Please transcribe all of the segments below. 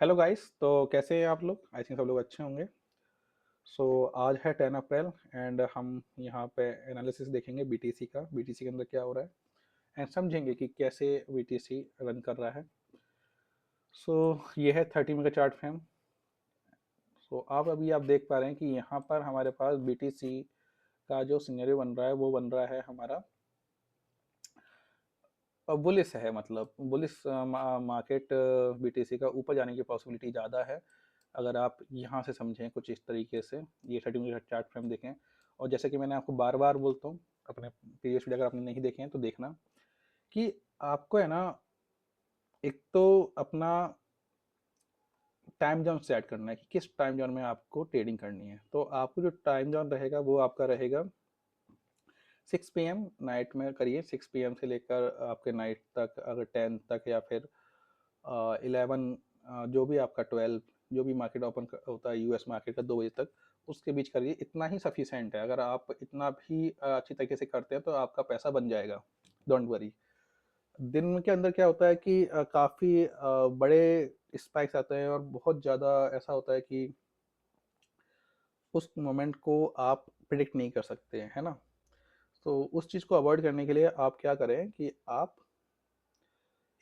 Hello guys. तो कैसे हैं आप लोग? आई थिंक सब लोग अच्छे होंगे। सो आज है 10 अप्रैल एंड हम यहाँ पे एनालिसिस देखेंगे बीटीसी का। बीटीसी के अंदर क्या हो रहा है एंड समझेंगे कि कैसे बीटीसी रन कर रहा है। सो ये है 30 मिनट का चार्ट फ्रेम। सो आप देख पा रहे हैं कि यहाँ पर हमारे पास बीटीसी का जो सिनेरियो बन रहा है वो बन रहा है हमारा बुलिस है। मतलब बुलिस मार्केट बीटीसी का ऊपर जाने की पॉसिबिलिटी ज़्यादा है अगर आप यहाँ से समझें कुछ इस तरीके से। ये 30 मिनट चार्ट फ्रेम देखें। और जैसे कि मैंने आपको बार बार बोलता हूँ, अपने प्रीवियस वीडियो अगर आपने नहीं देखे हैं तो देखना कि आपको है ना, एक तो अपना टाइम जोन सेट करना है कि किस टाइम जोन में आपको ट्रेडिंग करनी है। तो आपको जो टाइम जोन रहेगा वो आपका रहेगा 6 PM नाइट में करिए। 6 PM से लेकर आपके नाइट तक, अगर 10 तक या फिर 11, जो भी आपका 12, जो भी मार्केट ओपन होता है यूएस मार्केट का 2 बजे तक, उसके बीच करिए। इतना ही सफिशेंट है। अगर आप इतना भी अच्छी तरीके से करते हैं तो आपका पैसा बन जाएगा। Don't worry. दिन के अंदर क्या होता है कि काफ़ी बड़े स्पाइक्स आते हैं और बहुत ज़्यादा ऐसा होता है कि उस मोमेंट को आप प्रिडिक्ट नहीं कर सकते हैं, है ना। तो उस चीज़ को अवॉइड करने के लिए आप क्या करें कि आप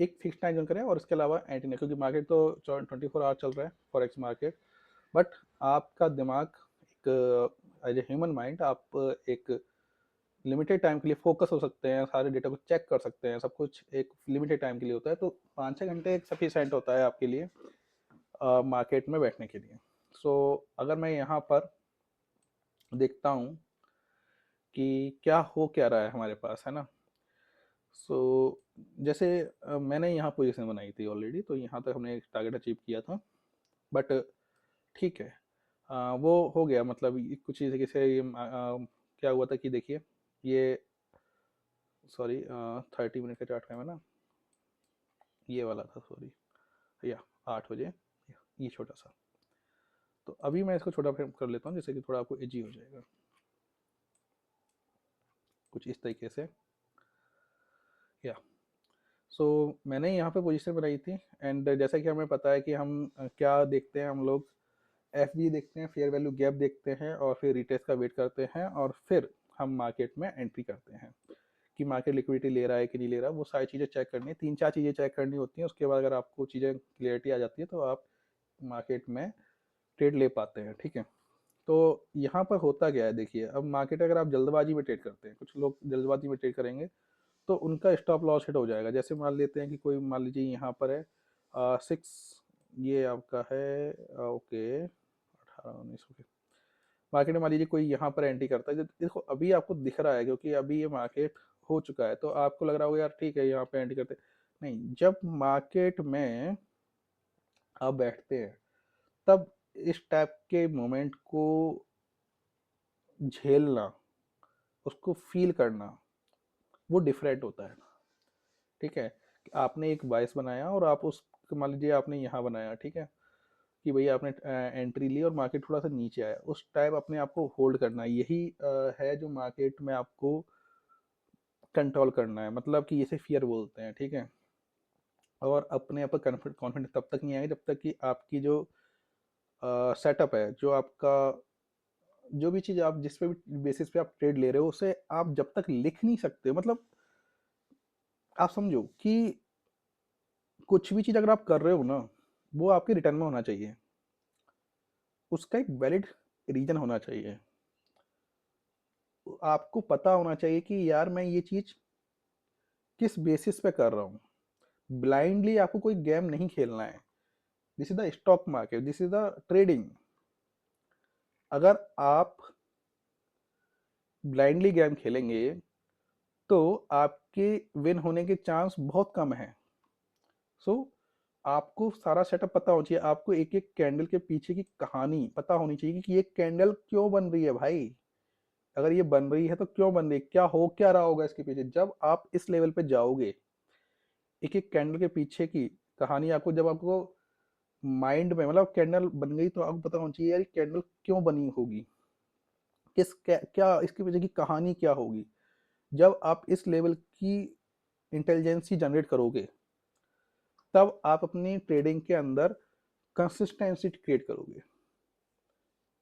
एक फिक्स टाइम जोन करें और इसके अलावा एंटी नहीं, क्योंकि मार्केट तो 24 आवर चल रहा है फॉरेक्स मार्केट। बट आपका दिमाग एक एज ए ह्यूमन माइंड आप एक लिमिटेड टाइम के लिए फोकस हो सकते हैं, सारे डेटा को चेक कर सकते हैं। सब कुछ एक लिमिटेड टाइम के लिए होता है, तो 5-6 घंटे एक सफिशेंट होता है आपके लिए मार्केट में बैठने के लिए। सो अगर मैं यहाँ पर देखता हूँ कि क्या रहा है हमारे पास, है ना। सो जैसे मैंने यहाँ पोजीशन बनाई थी ऑलरेडी, तो यहाँ तक हमने एक टारगेट अचीव किया था। बट ठीक है, वो हो गया। मतलब कुछ चीज़ जैसे ये क्या हुआ था कि देखिए, ये सॉरी 30 मिनट का चार्ट फ्रेम है ना, ये वाला था, सॉरी। या 8 बजे, ये छोटा सा। तो अभी मैं इसको छोटा फ्रेम कर लेता हूँ जिससे कि थोड़ा आपको इजी हो जाएगा, कुछ इस तरीके से। या मैंने यहाँ पे पोजीशन बनाई थी। एंड जैसा कि हमें पता है कि हम क्या देखते हैं, हम लोग एफ देखते हैं, फेयर वैल्यू गैप देखते हैं, और फिर रिटेस्ट का वेट करते हैं, और फिर हम मार्केट में एंट्री करते हैं कि मार्केट लिक्विडिटी ले रहा है कि नहीं ले रहा। वो सारी चीज़ें चेक करनी है, 3-4 चीज़ें चेक करनी होती हैं। उसके बाद अगर आपको चीज़ें क्लियरिटी आ जाती है तो आप मार्केट में ट्रेड ले पाते हैं, ठीक है। तो यहाँ पर होता क्या है, देखिए, अब मार्केट अगर आप जल्दबाजी में ट्रेड करते हैं, कुछ लोग जल्दबाजी में ट्रेड करेंगे तो उनका स्टॉप लॉस हिट हो जाएगा। जैसे मान लेते हैं कि कोई, मान लीजिए यहाँ पर है 6, ये आपका है ओके 18-19, ओके। मार्केट में मान लीजिए कोई यहाँ पर एंट्री करता है, देखो अभी आपको दिख रहा है क्योंकि अभी ये मार्केट हो चुका है, तो आपको लग रहा होगा यार ठीक है यहाँ पे एंट्री करते। नहीं, जब मार्केट में आप बैठते हैं तब इस टाइप के मोमेंट को झेलना, उसको फील करना, वो डिफरेंट होता है, ठीक है। आपने एक बायस बनाया और आप उस, मान लीजिए आपने यहाँ बनाया, ठीक है, कि भैया आपने एंट्री ली और मार्केट थोड़ा सा नीचे आया, उस टाइप अपने आप को होल्ड करना। यही है जो मार्केट में आपको कंट्रोल करना है, मतलब कि इसे फियर बोलते हैं, ठीक है। और अपने आप पर कॉन्फिडेंस तब तक नहीं आएगा जब तक कि आपकी जो सेटअप है, जो आपका, जो भी चीज़ आप जिस पे भी बेसिस पे आप ट्रेड ले रहे हो, उसे आप जब तक लिख नहीं सकते, मतलब आप समझो कि कुछ भी चीज़ अगर आप कर रहे हो ना, वो आपके रिटर्न में होना चाहिए, उसका एक वैलिड रीजन होना चाहिए। आपको पता होना चाहिए कि यार मैं ये चीज़ किस बेसिस पे कर रहा हूँ। ब्लाइंडली आपको कोई गेम नहीं खेलना है। This is the stock market, this is the trading. अगर आप ब्लाइंडली गेम खेलेंगे तो आपके विन होने के चांस बहुत कम है। सो आपको सारा सेटअप पता होना चाहिए। आपको एक एक कैंडल के पीछे की कहानी पता होनी चाहिए कि ये कैंडल क्यों बन रही है भाई। अगर ये बन रही है तो क्यों बन रही है, क्या रहा होगा इसके पीछे। जब आप इस लेवल पे जाओगे, एक एक कैंडल के पीछे की कहानी आपको, जब आपको माइंड में, मतलब कैंडल बन गई तो आपको पता होना चाहिए यार कैंडल क्यों बनी होगी, क्या इसके पीछे की कहानी क्या होगी। जब आप इस लेवल की इंटेलिजेंसी जनरेट करोगे, तब आप अपनी ट्रेडिंग के अंदर कंसिस्टेंसी क्रिएट करोगे,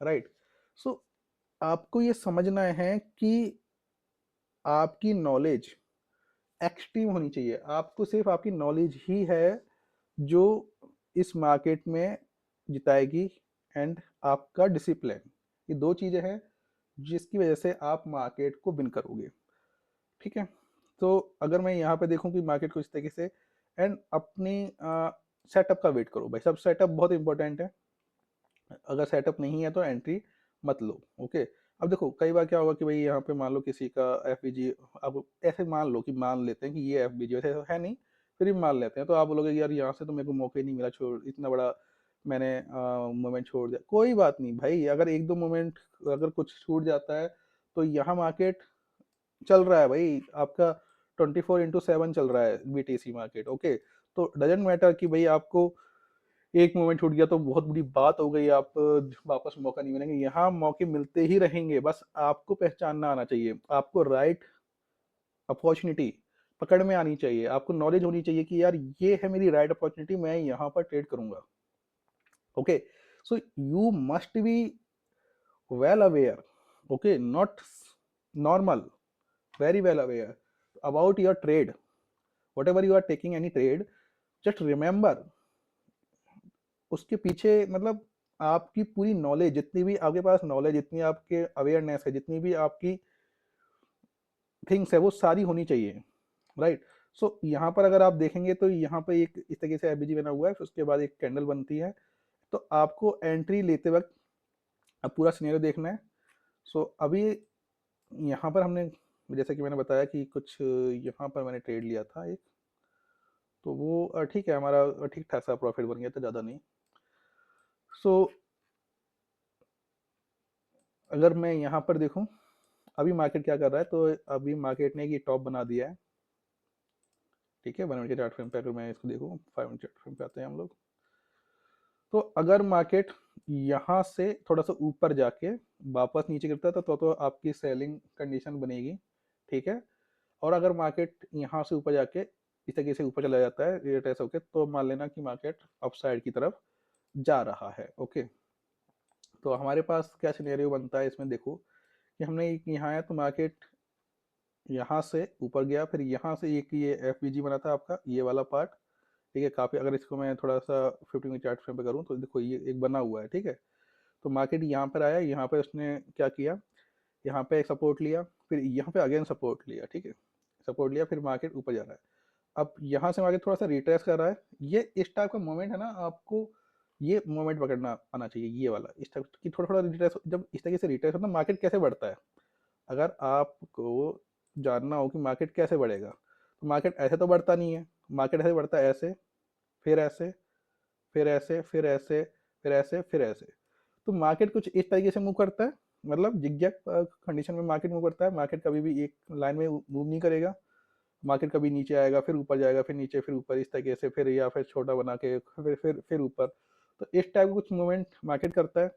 राइट। सो आपको ये समझना है कि आपकी नॉलेज एक्सट्रीम होनी चाहिए। आपको सिर्फ आपकी नॉलेज ही है जो इस मार्केट में जिताएगी, एंड आपका डिसिप्लिन, ये दो चीज़ें हैं जिसकी वजह से आप मार्केट को विन करोगे, ठीक है। तो अगर मैं यहाँ पे देखूँ कि मार्केट को इस तरीके से, एंड अपनी सेटअप का वेट करो भाई, सब सेटअप बहुत इंपॉर्टेंट है। अगर सेटअप नहीं है तो एंट्री मत लो, ओके। अब देखो कई बार क्या होगा कि भाई यहाँ पे मान लो किसी का एफबीजी, अब ऐसे मान लो कि मान लेते हैं कि ये एफबीजी वैसे है नहीं, फिर भी मान लेते हैं, तो आप बोलोगे यार यहाँ से तो मेरे को मौका ही नहीं मिला, छोड़, इतना बड़ा मैंने मोमेंट छोड़ दिया। कोई बात नहीं भाई, अगर एक दो मोमेंट अगर कुछ छूट जाता है तो यहाँ मार्केट चल रहा है भाई आपका 24/7 चल रहा है बीटीसी मार्केट, ओके। तो डजेंट मैटर कि भाई आपको एक मोमेंट छूट गया तो बहुत बड़ी बात हो गई, आप वापस मौका नहीं मिलेंगे, यहाँ मौके मिलते ही रहेंगे, बस आपको पहचानना आना चाहिए, आपको राइट अपॉर्चुनिटी पकड़ में आनी चाहिए, आपको नॉलेज होनी चाहिए कि यार ये है मेरी राइट अपॉर्चुनिटी, मैं यहाँ पर ट्रेड करूंगा, okay. So you must be well aware, okay, not normal, very well aware about your trade, whatever you are taking any trade, just remember उसके पीछे मतलब आपकी पूरी नॉलेज, जितनी भी आपके पास नॉलेज, जितनी आपके अवेयरनेस है, जितनी भी आपकी थिंग्स है, वो सारी होनी चाहिए, राइट। सो यहाँ पर अगर आप देखेंगे तो यहाँ पर एक इस तरीके से एफबीजी बना हुआ है, फिर उसके बाद एक कैंडल बनती है, तो आपको एंट्री लेते वक्त अब पूरा सिनेरियो देखना है। सो अभी यहाँ पर हमने, जैसे कि मैंने बताया कि कुछ यहाँ पर मैंने ट्रेड लिया था एक, तो वो ठीक है, हमारा ठीक ठाक सा प्रॉफिट बन गया था, ज़्यादा नहीं। सो अगर मैं यहाँ पर देखूँ अभी मार्केट क्या कर रहा है, तो अभी मार्केट ने ये टॉप बना दिया है, ठीक है। 1 मिनट के चार्ट फ्रेम पे अगर मैं इसको देखूँ, 5 मिनट चार्ट फ्रेम पे आते हैं हम लोग, तो अगर मार्केट यहाँ से थोड़ा सा ऊपर जाके वापस नीचे गिरता है तो आपकी सेलिंग कंडीशन बनेगी, ठीक है। और अगर मार्केट यहाँ से ऊपर जाके इस तरीके से ऊपर चला जाता है रेट ऐसा होके, तो मान लेना कि मार्केट अपसाइड की तरफ जा रहा है, ओके। तो हमारे पास क्या सिनेरियो बनता है इसमें, देखो कि हमने एक यहाँ है तो मार्केट यहाँ से ऊपर गया, फिर यहाँ से एक ये एफबीजी बना था आपका, ये वाला पार्ट, ठीक है। काफ़ी अगर इसको मैं थोड़ा सा 15 मिनट चार्ट फ्रेम पे करूँ तो देखो ये एक बना हुआ है, ठीक है। तो मार्केट यहाँ पर आया, यहाँ पे उसने क्या किया, यहाँ पे एक सपोर्ट लिया, फिर यहाँ पे अगेन सपोर्ट लिया, ठीक है, सपोर्ट लिया, फिर मार्केट ऊपर जा रहा है। अब यहाँ से मार्केट थोड़ा सा रिट्रेस कर रहा है, ये इस टाइप का मोमेंट है ना, आपको ये मोमेंट पकड़ना आना चाहिए, ये वाला इस टाइप की थोड़ा थोड़ा रिट्रेस, जब इस तरीके से रिट्रेस होता है मार्केट कैसे बढ़ता है, अगर आपको जानना हो कि मार्केट कैसे बढ़ेगा, तो मार्केट ऐसे तो बढ़ता नहीं है, मार्केट ऐसे बढ़ता है, ऐसे, फिर ऐसे, फिर ऐसे, फिर ऐसे, फिर ऐसे, फिर ऐसे। तो मार्केट कुछ इस तरीके से मूव करता है, मतलब जिगजैग कंडीशन में मार्केट मूव करता है, मार्केट कभी भी एक लाइन में मूव नहीं करेगा, मार्केट कभी नीचे आएगा, फिर ऊपर जाएगा, फिर नीचे, फिर ऊपर, इस तरीके से, फिर या फिर छोटा बना के फिर ऊपर। तो इस टाइप का कुछ मूवमेंट मार्केट करता है।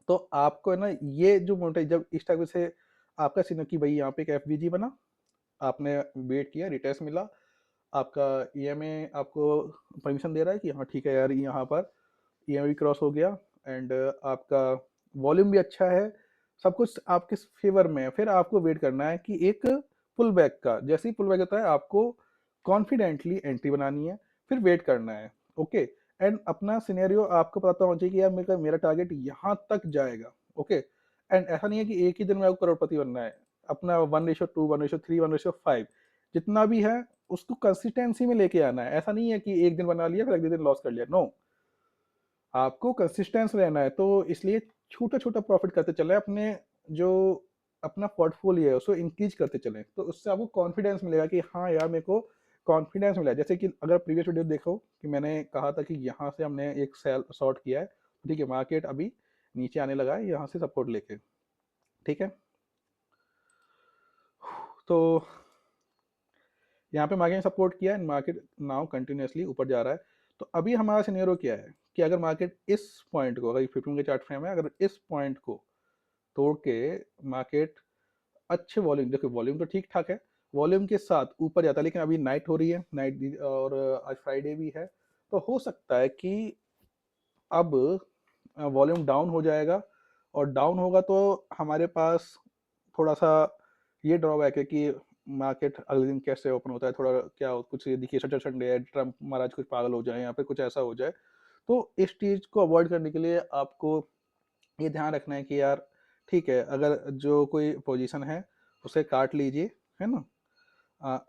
तो आपको है ना ये जो मोमेंट जब इस टाइप से आपका सीन कि भाई यहाँ पे एक एफवीजी बना, आपने वेट किया, रिटेस्ट मिला, आपका ईएमए आपको परमिशन दे रहा है कि हाँ ठीक है यार, यहाँ पर ईएमए क्रॉस हो गया, एंड आपका वॉल्यूम भी अच्छा है, सब कुछ आपके फेवर में है। फिर आपको वेट करना है कि एक पुल बैक का, जैसे ही पुल बैक होता है आपको कॉन्फिडेंटली एंट्री बनानी है, फिर वेट करना है, ओके। एंड अपना सिनेरियो आपको पता होना चाहिए कि यार मेरा टारगेट यहाँ तक जाएगा, ओके। एंड ऐसा नहीं है कि एक ही दिन में आपको करोड़पति बनना है, अपना 1:2, 1:3, 1:5 जितना भी है उसको कंसिस्टेंसी में लेके आना है। ऐसा नहीं है कि एक दिन बना लिया फिर अगले दिन लॉस कर लिया, नो, आपको कंसिस्टेंस रहना है। तो इसलिए छोटा छोटा प्रॉफिट करते चले, अपने जो अपना पोर्टफोलियो है उसको इंक्रीज करते चलें, तो उससे आपको कॉन्फिडेंस मिलेगा कि हाँ यार मेरे को कॉन्फिडेंस मिला है। जैसे कि अगर प्रीवियस वीडियो देखो कि मैंने कहा था कि यहाँ से हमने एक सेल शॉर्ट किया है, ठीक है, मार्केट अभी नीचे आने लगा है यहाँ से सपोर्ट लेके, ठीक है। तो यहाँ पे मार्केट ने सपोर्ट किया है, मार्केट नाउ कंटिन्यूसली ऊपर जा रहा है। तो अभी हमारा सिनेरियो क्या है कि अगर मार्केट इस पॉइंट को, अगर 15 के चार्ट फ्रेम है, अगर इस पॉइंट को तोड़ के मार्केट अच्छे वॉल्यूम, देखो वॉल्यूम तो ठीक ठाक है, वॉल्यूम के साथ ऊपर जाता है, लेकिन अभी नाइट हो रही है, नाइट और आज फ्राइडे भी है, तो हो सकता है कि अब वॉल्यूम डाउन हो जाएगा, और डाउन होगा तो हमारे पास थोड़ा सा ये ड्रॉबैक है कि मार्केट अगले दिन कैसे ओपन होता है, थोड़ा क्या कुछ ये देखिए सैटरडे संडे है, ट्रम्प महाराज कुछ पागल हो जाए या फिर कुछ ऐसा हो जाए, तो इस चीज़ को अवॉइड करने के लिए आपको ये ध्यान रखना है कि यार ठीक है, अगर जो कोई पोजीशन है उसे काट लीजिए, है ना।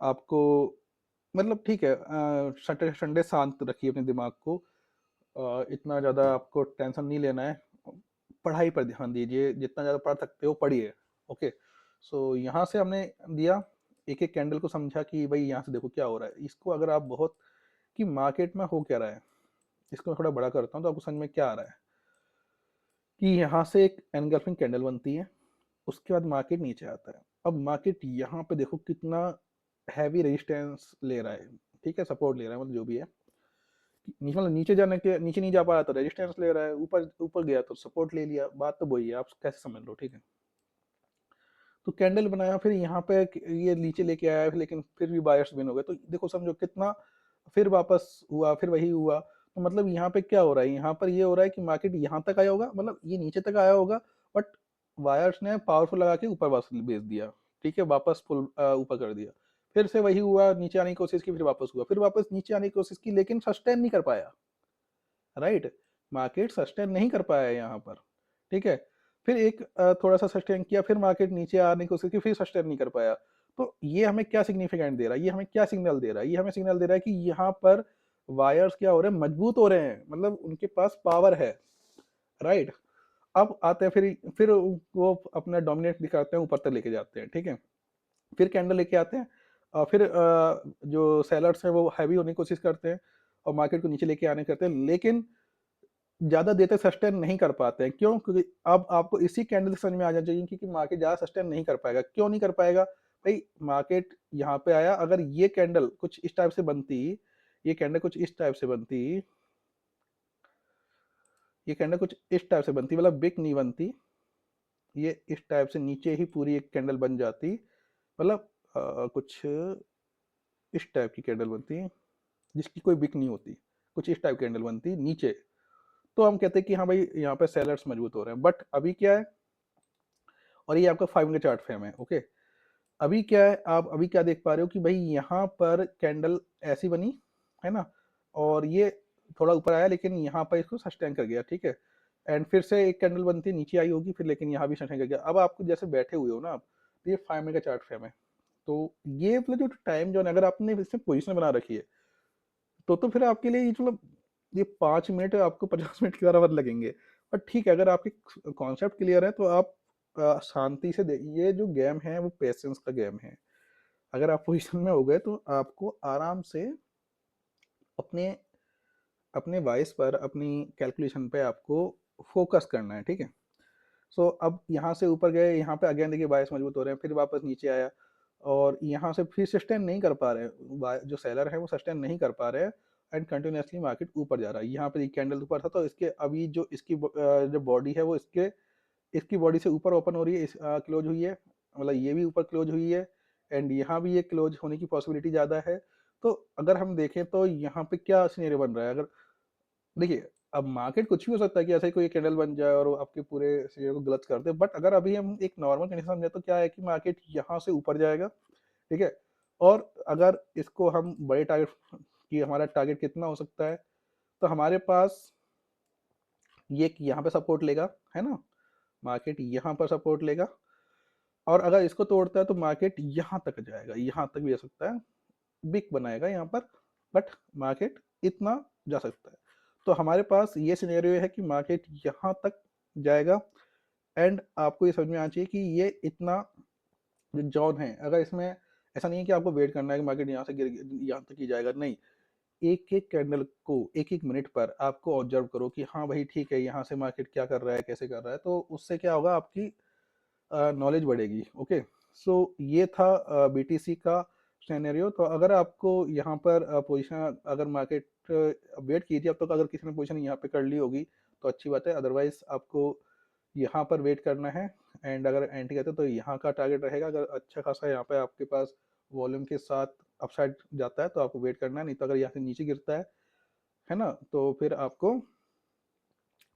आपको मतलब ठीक है, सैटरडे संडे शांत रखिए अपने दिमाग को, इतना ज़्यादा आपको टेंशन नहीं लेना है, पढ़ाई पर ध्यान दीजिए, जितना ज़्यादा पढ़ सकते हो पढ़िए। ओके, सो यहाँ से हमने दिया, एक एक कैंडल को समझा कि भाई यहाँ से देखो क्या हो रहा है, इसको अगर आप बहुत कि मार्केट में हो क्या रहा है, इसको मैं थोड़ा बड़ा करता हूँ तो आपको समझ में क्या आ रहा है कि यहाँ से एक एनगल्फिंग कैंडल बनती है, उसके बाद मार्केट नीचे आता है। अब मार्केट यहाँ पे देखो कितना हैवी रेजिस्टेंस ले रहा है, ठीक है, सपोर्ट ले रहा है, मतलब जो भी है, मतलब नीचे जाने के नीचे नहीं जा पा रहा तो रेजिस्टेंस ले रहा है, ऊपर ऊपर गया तो सपोर्ट ले लिया, बात तो वही है, आप कैसे समझ लो, ठीक है। तो कैंडल बनाया, फिर यहाँ पे ये नीचे लेके आया, लेकिन फिर भी बायर्स विन हो गए, तो देखो समझो कितना, फिर वापस हुआ, फिर वही हुआ, तो मतलब यहाँ पे क्या हो रहा है, यहाँ पर ये हो रहा है कि मार्केट यहाँ तक आया होगा, मतलब ये नीचे तक आया होगा, बट वायर्स ने पावरफुल लगा के ऊपर वापस भेज दिया, ठीक है, वापस फुल ऊपर कर दिया, फिर से वही हुआ, नीचे आने की कोशिश की, फिर वापस हुआ, फिर वापस नीचे आने की कोशिश की, लेकिन सस्टेन नहीं कर पाया, राइट। मार्केट सस्टेन नहीं कर पाया यहाँ पर, ठीक है। फिर एक थोड़ा सा सस्टेन किया, फिर मार्केट नीचे आने की कोशिश की, फिर सस्टेन नहीं कर पाया, तो ये हमें क्या सिग्निफिकेंट दे रहा है, ये हमें क्या सिग्नल दे रहा है, ये हमें सिग्नल दे रहा है कि यहाँ पर वायर्स क्या हो रहे हैं, मजबूत हो रहे हैं, मतलब उनके पास पावर है, राइट। अब आते हैं, फिर वो अपना डोमिनेट दिखाते हैं, ऊपर तक लेके जाते हैं, ठीक है, फिर कैंडल लेके आते हैं, फिर जो सेलर्स हैं वो हैवी होने की कोशिश करते हैं और मार्केट को नीचे लेके आने करते हैं, लेकिन ज़्यादा देर तक सस्टेन नहीं कर पाते हैं, क्यों? क्योंकि अब आपको इसी कैंडल से समझ में आ जाना चाहिए कि मार्केट ज़्यादा सस्टेन नहीं कर पाएगा, क्यों नहीं कर पाएगा? भाई मार्केट यहाँ पे आया, अगर ये कैंडल कुछ इस टाइप से बनती, ये कैंडल कुछ इस टाइप से बनती, ये कैंडल कुछ इस टाइप से बनती, मतलब बिग नहीं बनती, ये इस टाइप से नीचे ही पूरी एक कैंडल बन जाती, मतलब कुछ इस टाइप की कैंडल बनती, जिसकी कोई बिक नहीं होती, कुछ इस टाइप कैंडल बनती नीचे, तो हम कहते हैं कि हाँ भाई यहाँ पे सेलर्स मजबूत हो रहे हैं, बट अभी क्या है, और ये आपका 5 मिनट चार्ट फ्रेम है, ओके। अभी क्या है, आप अभी क्या देख पा रहे हो कि भाई यहाँ पर कैंडल ऐसी बनी, है ना, और ये थोड़ा ऊपर आया, लेकिन यहाँ पर इसको सस्टेन कर गया, ठीक है, एंड फिर से एक कैंडल बनती नीचे आई होगी, फिर लेकिन यहाँ भी सस्टेन कर गया। अब आपको जैसे बैठे हुए हो ना आप, तो ये 5 मिनट का चार्ट फ्रेम है, तो ये मतलब जो टाइम जोन, अगर आपने इसमें पोजिशन बना रखी है, तो फिर आपके लिए ये मतलब ये 5 मिनट आपको 50 मिनट के बराबर लगेंगे, पर ठीक है, अगर आपके कॉन्सेप्ट क्लियर है तो आप शांति से ये जो गेम है वो पेशेंस का गेम है, अगर आप पोजीशन में हो गए तो आपको आराम से अपने अपने वॉइस पर, अपनी कैलकुलेशन पे आपको फोकस करना है, ठीक है। सो अब यहाँ से ऊपर गए, यहाँ पे अगेन देखिए बायस मजबूत हो रहे हैं, फिर वापस नीचे आया, और यहाँ से फिर सस्टेन नहीं कर पा रहे हैं, जो सेलर है वो सस्टेन नहीं कर पा रहे हैं, एंड कंटिन्यूसली मार्केट ऊपर जा रहा है। यहाँ पे कैंडल ऊपर था, तो इसके अभी जो इसकी जो बॉडी है वो इसके इसकी बॉडी से ऊपर ओपन हो रही है, क्लोज हुई है, मतलब ये भी ऊपर क्लोज हुई है, एंड यहाँ भी ये क्लोज होने की पॉसिबिलिटी ज़्यादा है। तो अगर हम देखें तो यहाँ पे क्या सिनेरियो बन रहा है, अगर देखिए, अब मार्केट कुछ भी हो सकता है कि ऐसे ही कोई कैंडल बन जाए और वो आपके पूरे शेयर को गलत कर दे, बट अगर अभी हम एक नॉर्मल कंडीशन समझे तो क्या है कि मार्केट यहाँ से ऊपर जाएगा, ठीक है, और अगर इसको हम बड़े टारगेट कि हमारा टारगेट कितना हो सकता है, तो हमारे पास ये यहाँ पे सपोर्ट लेगा, है ना, मार्केट यहाँ पर सपोर्ट लेगा, और अगर इसको तोड़ता है तो मार्केट यहाँ तक जाएगा, यहाँ तक भी जा सकता है, बिग बनाएगा यहाँ पर, बट मार्केट इतना जा सकता है। तो हमारे पास ये सिनेरियो है कि मार्केट यहाँ तक जाएगा, एंड आपको ये समझ में आना चाहिए कि ये इतना जो जोन है, अगर इसमें ऐसा नहीं है कि आपको वेट करना है कि मार्केट यहाँ से गिर यहाँ तक ही जाएगा, नहीं, एक एक कैंडल को एक एक मिनट पर आपको ऑब्जर्व करो कि हाँ भाई ठीक है, यहाँ से मार्केट क्या कर रहा है, कैसे कर रहा है, तो उससे क्या होगा, आपकी नॉलेज बढ़ेगी, ओके। सो ये था बीटीसी का सिनेरियो। तो अगर आपको यहाँ पर पोजीशन, अगर मार्केट वेट कीजिए, अब तक अगर किसी ने पोजीशन यहाँ पे कर ली होगी तो अच्छी बात है, अदरवाइज आपको यहाँ पर वेट करना है, एंड अगर एंट्री करते तो यहाँ का टारगेट रहेगा, अगर अच्छा खासा यहाँ पे आपके पास वॉल्यूम के साथ अपसाइड जाता है तो आपको वेट करना है, नहीं तो अगर यहाँ से नीचे गिरता है ना, तो फिर आपको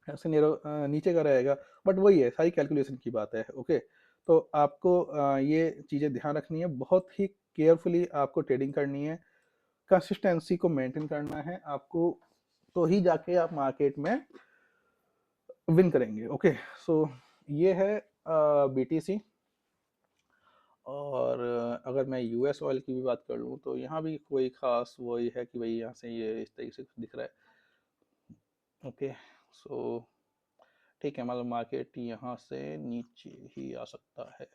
सिनेरियो नीचे का रहेगा, बट वही है, सारी कैलकुलेशन की बात है। ओके, तो आपको ये चीज़ें ध्यान रखनी है, बहुत ही केयरफुली आपको ट्रेडिंग करनी है, कंसिस्टेंसी को मेंटेन करना है आपको, तो ही जाके आप मार्केट में विन करेंगे। ओके, सो ये है बीटीसी। और अगर मैं यूएस ऑयल की भी बात कर लूँ तो यहाँ भी कोई खास वही है कि भाई यहाँ से ये इस तरीके से दिख रहा है। ओके, सो ठीक है, मतलब मार्केट यहाँ से नीचे ही आ सकता है।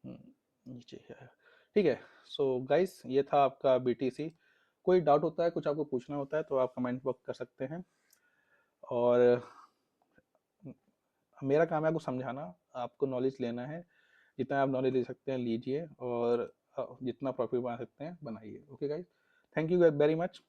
नीचे ही है, ठीक है। सो गाइस, ये था आपका बीटीसी। कोई डाउट होता है, कुछ आपको पूछना होता है तो आप कमेंट बॉक्स कर सकते हैं। और मेरा काम है आपको समझाना, आपको नॉलेज लेना है, जितना आप नॉलेज ले सकते हैं लीजिए, और जितना प्रॉफिट बना सकते हैं बनाइए। Okay guys, thank you very much.